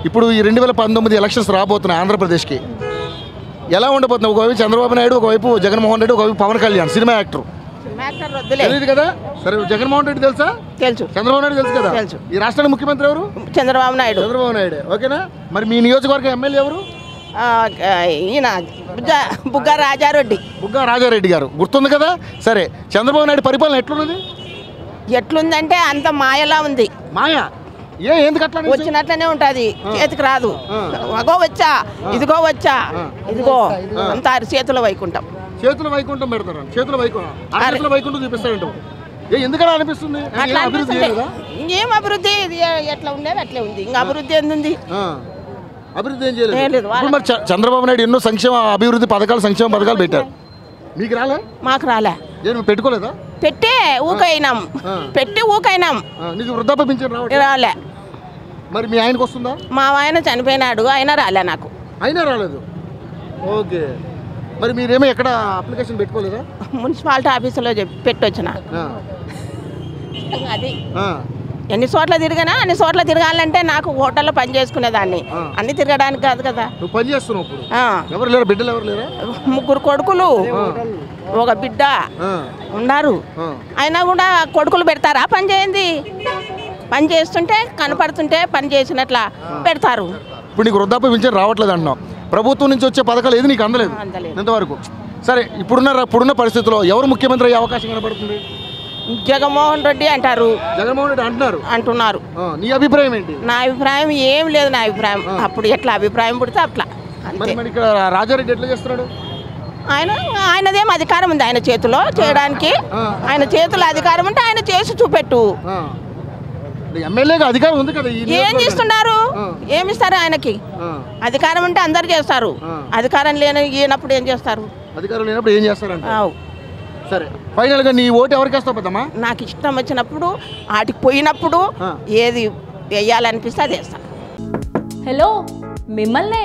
ఇప్పుడు ఈ 2019 ఎలక్షన్స్ రాబోతున్నాయి ఆంధ్రప్రదేశ్కి, ఎలా ఉండబోతున్నాయి? ఒకవైపు చంద్రబాబు నాయుడు, ఒకవైపు జగన్మోహన్ రెడ్డి, ఒకవైపు పవన్ కళ్యాణ్ సినిమా యాక్టర్. తెలియదు కదా? సరే, జగన్మోహన్ రెడ్డి తెలుసా? తెలుసు. చంద్రబాబు నాయుడు తెలుసు కదా? తెలుసు. ఈ రాష్ట్రానికి ముఖ్యమంత్రి ఎవరు? చంద్రబాబు నాయుడు. చంద్రబాబు నాయుడు. ఓకేనా? మరి మీ నియోజకవర్గ ఎమ్మెల్యే ఎవరు? ఈయన బుగ్గ రాజారెడ్డి. బుగ్గ రాజారెడ్డి గారు గుర్తుంది కదా? సరే, చంద్రబాబు నాయుడు పరిపాలన ఎట్లున్నది? ఎట్లుందంటే అంత మాయలా ఉంది. మాయా? ఎందుకు అట్లా? వచ్చినట్లనే ఉంటది, చేతికి రాదు. అగో వచ్చా, ఇదిగో వచ్చా, ఇదిగో అంత చేతుల వైకుంఠం. చేతుల వైకుంఠం పెడతారు. చేతుల వైకుంఠం చూపిస్తారంట. ఎందుకలా అనిపిస్తుంది? ఇంకేం అభివృద్ధి? ఇది ఎట్లా ఉండేది అట్లే ఉంది. ఇంకా అభివృద్ధి ఏంది? అభివృద్ధి ఏం చేయలేదు. మరి చంద్రబాబు నాయుడు ఎన్నో అభివృద్ధి పథకాలు, సంక్షేమ పథకాలు పెట్టారు. మీకు రాలే? మాకు రాలే. పెట్టుకోలేదా? పెట్టి ఊకైనాం. నీకు వృద్ధాప్య పింఛన్ రాలే. మరి మీ ఆయనకు వస్తుందా? మా ఆయన చనిపోయినాడు, అయినా రాలే నాకు. అయినా రాలేదు. ఓకే. మరి మీరేమో ఎక్కడ అప్లికేషన్ పెట్టుకోలేదా? మున్సిపాలిటీ ఆఫీసులో పెట్టొచ్చిన. అది ఎన్ని చోట్ల తిరిగినా అన్ని చోట్ల తిరగాలంటే నాకు హోటల్లో పని చేసుకునేదాన్ని, అన్ని తిరగడానికి కాదు కదా. నువ్వు పని చేస్తున్నావు. ఎవరు లేరు? బిడ్డలు ఎవరు లేరా? 3 కొడుకులు, ఒక బిడ్డ ఉన్నారు. అయినా కూడా కొడుకులు పెడతారా? పని చేయండి. పని చేస్తుంటే కనపడుతుంటే పని చేసినట్లా పెడతారు. ఇప్పుడు నీకు వృద్ధాప్య పింఛన్ రావట్లేదు అంటున్నావు. ప్రభుత్వం నుంచి వచ్చే పథకాలు ఏది నీకు అందలేదు ఇంతవరకు. సరే, ఇప్పుడున్న పరిస్థితుల్లో ఎవరు ముఖ్యమంత్రి అయ్యే అవకాశం కనపడుతుంది? జగన్మోహన్ రెడ్డి అంటారు. జగన్మోహన్ రెడ్డి అంటున్నారు. నీ అభిప్రాయం ఏంటి? నా అభిప్రాయం ఏం లేదు. నా అభిప్రాయం అప్పుడు ఎట్లా అభిప్రాయం పుడితే అట్లా. ఇక్కడ రాజారెడ్డి ఎట్లా చేస్తున్నాడు? ఆయనదేం అధికారం ఉంది ఆయన చేతిలో చేయడానికి? ఆయన చేతిలో అధికారం ఉంటే ఆయన చేసి చూపెట్టు. ఎమ్మెల్యేగా అధికారం ఉంది కదా? ఏం చేస్తున్నారు? ఏమిస్తారు ఆయనకి? అధికారం ఉంటే అందరు చేస్తారు. అధికారం లేనప్పుడు ఏం చేస్తారు? అధికారం లేనప్పుడు ఏం చేస్తారంట. సరే, ఫైనల్ గా నీ ఓటు ఎవరికి వేస్తావు పెద్దమ్మా? నాకు ఇష్టం వచ్చినప్పుడు, ఆటికి పోయినప్పుడు ఏది వేయాలనిపిస్తే అది వేస్తా. హలో, మిమ్మల్నే.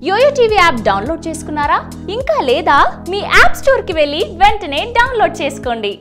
యోయో టీవీ యాప్ డౌన్లోడ్ చేసుకున్నారా? ఇంకా లేదా? మీ యాప్ స్టోర్కి వెళ్ళి వెంటనే డౌన్లోడ్ చేసుకోండి.